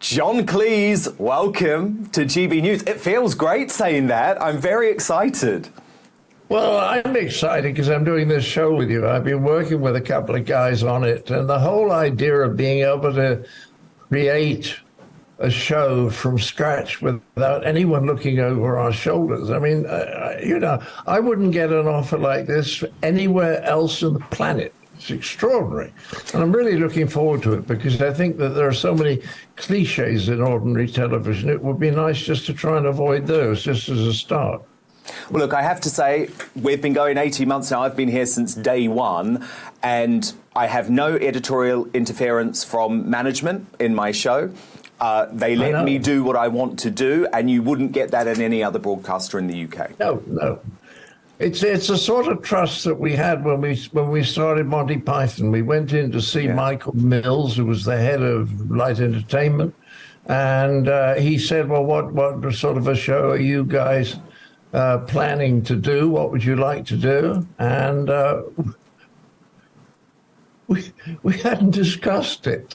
John Cleese, welcome to GB News. It feels great saying that. I'm very excited. Well, I'm excited because I'm doing this show with you. I've been working with a couple of guys on it, and the whole idea of being able to create a show from scratch without anyone looking over our shoulders. I mean, I wouldn't get an offer like this anywhere else on the planet. It's extraordinary. And I'm really looking forward to it because I think that there are so many cliches in ordinary television. It would be nice just to try and avoid those, just as a start. Well, look, I have to say, we've been going 18 months now. I've been here since day one, and I have no editorial interference from management in my show. They let me do what I want to do, and you wouldn't get that in any other broadcaster in the UK. No. It's a sort of trust that we had when we started Monty Python. We went in to see Michael Mills, who was the head of Light Entertainment, and he said, "Well, what sort of a show are you guys planning to do? What would you like to do?" And we hadn't discussed it.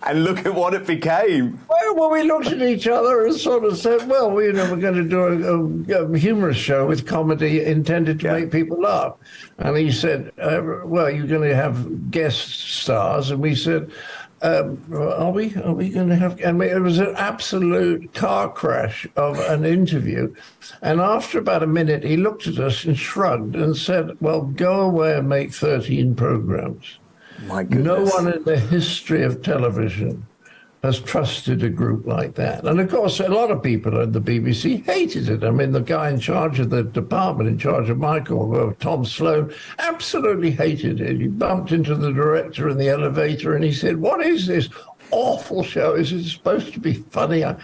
And look at what it became. Well, we looked at each other and sort of said, well, we're going to do a humorous show with comedy intended to make people laugh. And he said, well, you're going to have guest stars. And we said, are we going to have... And it was an absolute car crash of an interview. And after about a minute, he looked at us and shrugged and said, well, go away and make 13 programs. My goodness. No one in the history of television has trusted a group like that. And of course, a lot of people at the BBC hated it. I mean, the guy in charge of the department, in charge of Michael, Tom Sloan, absolutely hated it. He bumped into the director in the elevator and he said, what is this awful show? Is it supposed to be funny? I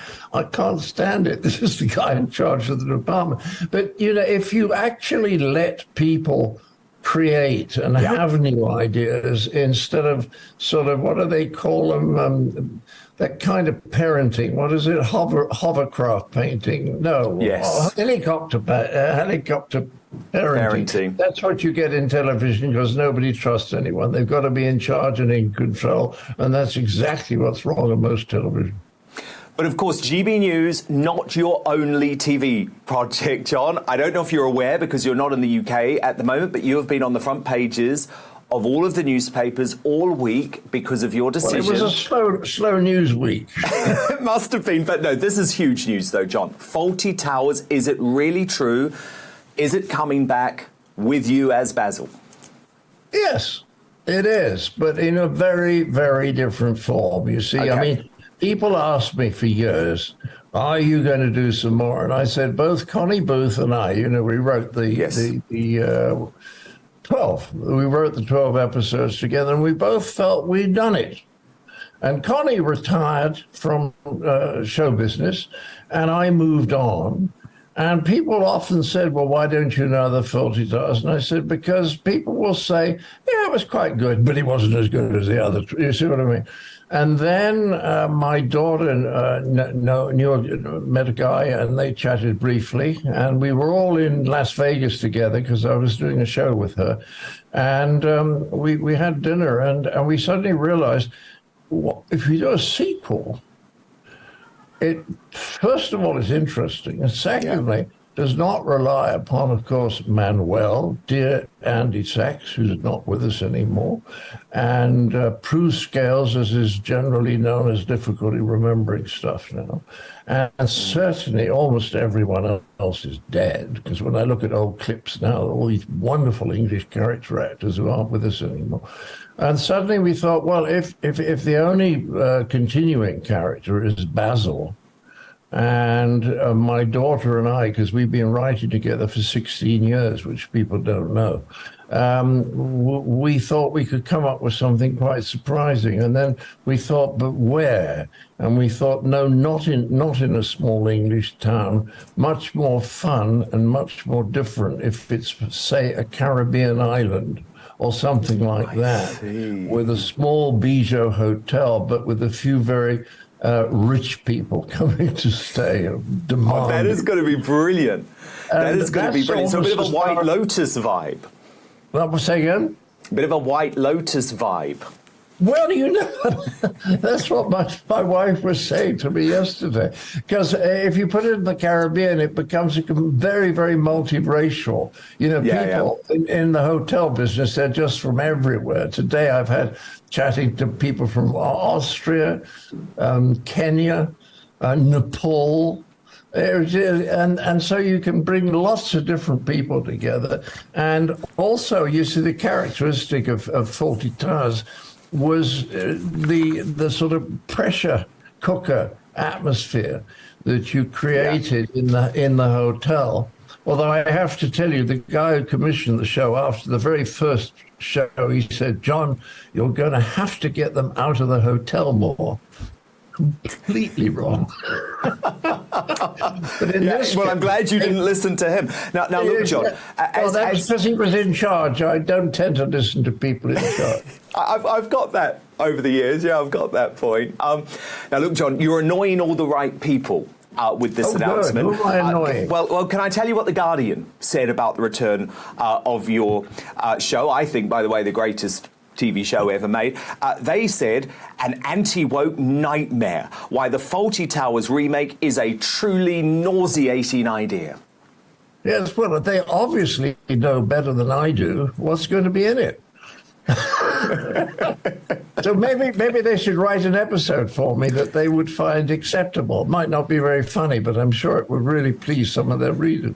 can't stand it. This is the guy in charge of the department. But, if you actually let people create and have new ideas instead of sort of, what do they call them? That kind of parenting. What is it? Hovercraft painting? No. Yes. Helicopter parenting. That's what you get in television because nobody trusts anyone. They've got to be in charge and in control. And that's exactly what's wrong in most television. But of course, GB News, not your only TV project, John. I don't know if you're aware because you're not in the UK at the moment, but you have been on the front pages of all of the newspapers all week because of your decision. Well, it was a slow news week. It must have been. But no, this is huge news, though, John. Fawlty Towers, is it really true? Is it coming back with you as Basil? Yes, it is, but in a very, very different form. You see, I mean, people asked me for years, are you going to do some more? And I said, both Connie Booth and I, we wrote the 12. We wrote the 12 episodes together, and we both felt we'd done it. And Connie retired from show business, and I moved on. And people often said, well, why don't you know the Fawlty Towers? And I said, because people will say, yeah, it was quite good, but it wasn't as good as the other. You see what I mean? And then my daughter met a guy, and they chatted briefly. And we were all in Las Vegas together because I was doing a show with her. And we had dinner, and we suddenly realized, if we do a sequel, it, first of all, is interesting, and secondly, does not rely upon, of course, Manuel, dear Andy Sachs, who's not with us anymore, and Prue Scales, as is generally known as difficulty remembering stuff now, and certainly almost everyone else is dead, because when I look at old clips now, all these wonderful English character actors who aren't with us anymore. And suddenly we thought, well, if the only continuing character is Basil, and my daughter and I, because we've been writing together for 16 years, which people don't know, we thought we could come up with something quite surprising. And then we thought, but where? And we thought, no, not in a small English town, much more fun and much more different if it's, say, a Caribbean island or something like that, with a small bijou hotel, but with a few very rich people coming to stay and demand. Oh, that is going to be brilliant. That is going to be brilliant. So a bit of a White Lotus vibe. What was say again? A bit of a White Lotus vibe. Well, that's what my wife was saying to me yesterday. Because if you put it in the Caribbean, it becomes very, very multiracial. People in the hotel business, they're just from everywhere. Today, I've had chatting to people from Austria, Kenya, Nepal. And so you can bring lots of different people together. And also, you see, the characteristic of Fawlty Towers was the sort of pressure cooker atmosphere that you created in the hotel. Although I have to tell you, the guy who commissioned the show, after the very first show, he said, "John, you're going to have to get them out of the hotel more." Completely wrong. Well, I'm glad you didn't listen to him. Now look, John. That's because he was in charge. I don't tend to listen to people in charge. I've got that over the years. Yeah, I've got that point. Now, look, John, you're annoying all the right people with this announcement. Who am I annoying? Well, can I tell you what The Guardian said about the return of your show? I think, by the way, the greatest TV show ever made. They said, an anti-woke nightmare. Why the Fawlty Towers remake is a truly nauseating idea. Yes, well, they obviously know better than I do what's going to be in it. So maybe they should write an episode for me that they would find acceptable. It might not be very funny, but I'm sure it would really please some of their readers.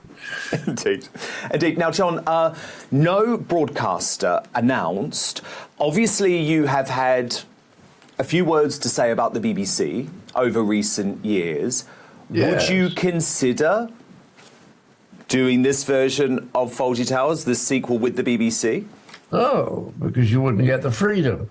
Indeed. Now, John, no broadcaster announced. Obviously, you have had a few words to say about the BBC over recent years. Yes. Would you consider doing this version of Fawlty Towers, this sequel with the BBC? Oh, because you wouldn't get the freedom.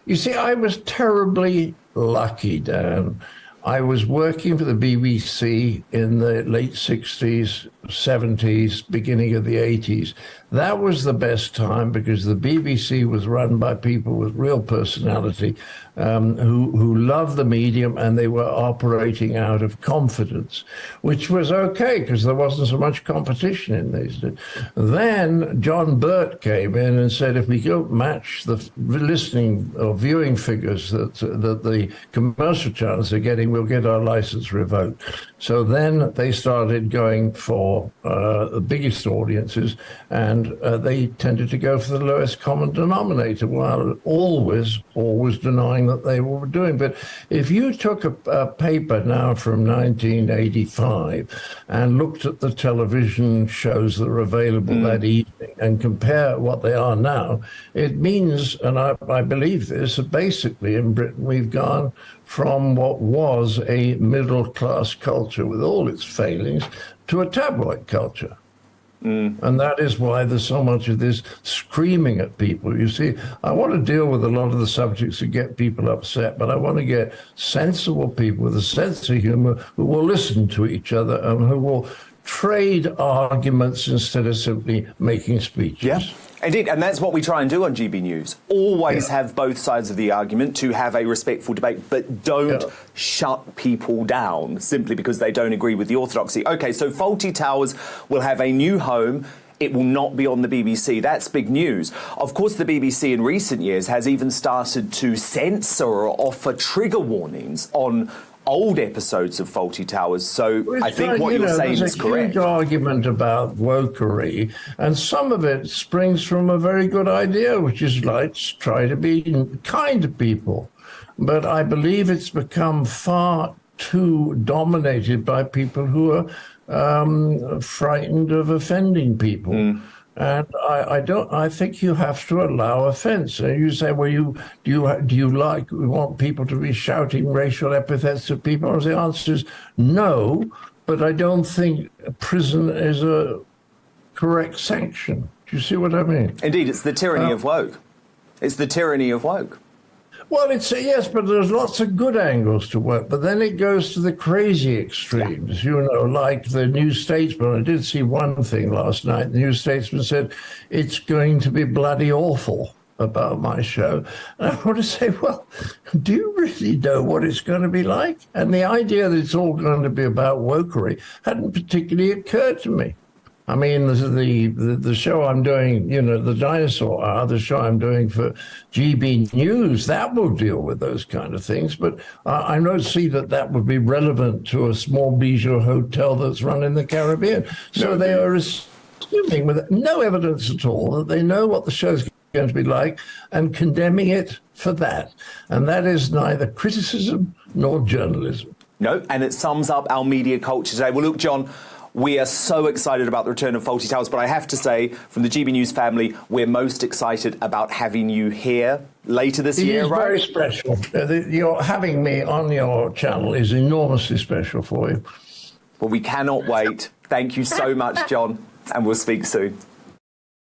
You see, I was terribly lucky, Dan. I was working for the BBC in the late 60s, 70s, beginning of the 80s. That was the best time because the BBC was run by people with real personality who loved the medium, and they were operating out of confidence, which was okay because there wasn't so much competition in these days. Then John Burt came in and said, if we don't match the listening or viewing figures that the commercial channels are getting, we'll get our license revoked. So then they started going for the biggest audiences, and they tended to go for the lowest common denominator, while always denying that they were doing. But if you took a paper now from 1985 and looked at the television shows that are available that evening and compare what they are now, it means, and I believe this, that basically in Britain we've gone from what was a middle-class culture with all its failings to a tabloid culture. And that is why there's so much of this screaming at people. You see, I want to deal with a lot of the subjects that get people upset, but I want to get sensible people with a sense of humor who will listen to each other and who will trade arguments instead of simply making speeches. Yeah. Indeed, and that's what we try and do on GB News. Always have both sides of the argument to have a respectful debate, but don't shut people down simply because they don't agree with the orthodoxy. OK, so Fawlty Towers will have a new home. It will not be on the BBC. That's big news. Of course, the BBC in recent years has even started to censor or offer trigger warnings on old episodes of Fawlty Towers. So I think what you're saying is correct. There's a huge argument about wokery, and some of it springs from a very good idea, which is let's try to be kind to people. But I believe it's become far too dominated by people who are frightened of offending people. And I think you have to allow offence. And you say, well, do you want people to be shouting racial epithets at people? And the answer is no, but I don't think prison is a correct sanction. Do you see what I mean? Indeed, it's the tyranny of woke. It's the tyranny of woke. Well, yes, but there's lots of good angles to work. But then it goes to the crazy extremes, like the New Statesman. I did see one thing last night. The New Statesman said, it's going to be bloody awful about my show. And I want to say, well, do you really know what it's going to be like? And the idea that it's all going to be about wokery hadn't particularly occurred to me. I mean, the show I'm doing, you know, the Dinosaur Hour, the show I'm doing for GB News, that will deal with those kind of things. But I don't see that would be relevant to a small bijou hotel that's run in the Caribbean. So No, they are assuming, with no evidence at all, that they know what the show's going to be like and condemning it for that. And that is neither criticism nor journalism. No, and it sums up our media culture today. Well, look, John, we are so excited about the return of Fawlty Towers, but I have to say, from the GB News family, we're most excited about having you here later this year, It is right? very special. Your having me on your channel is enormously special for you. Well, we cannot wait. Thank you so much, John, and we'll speak soon.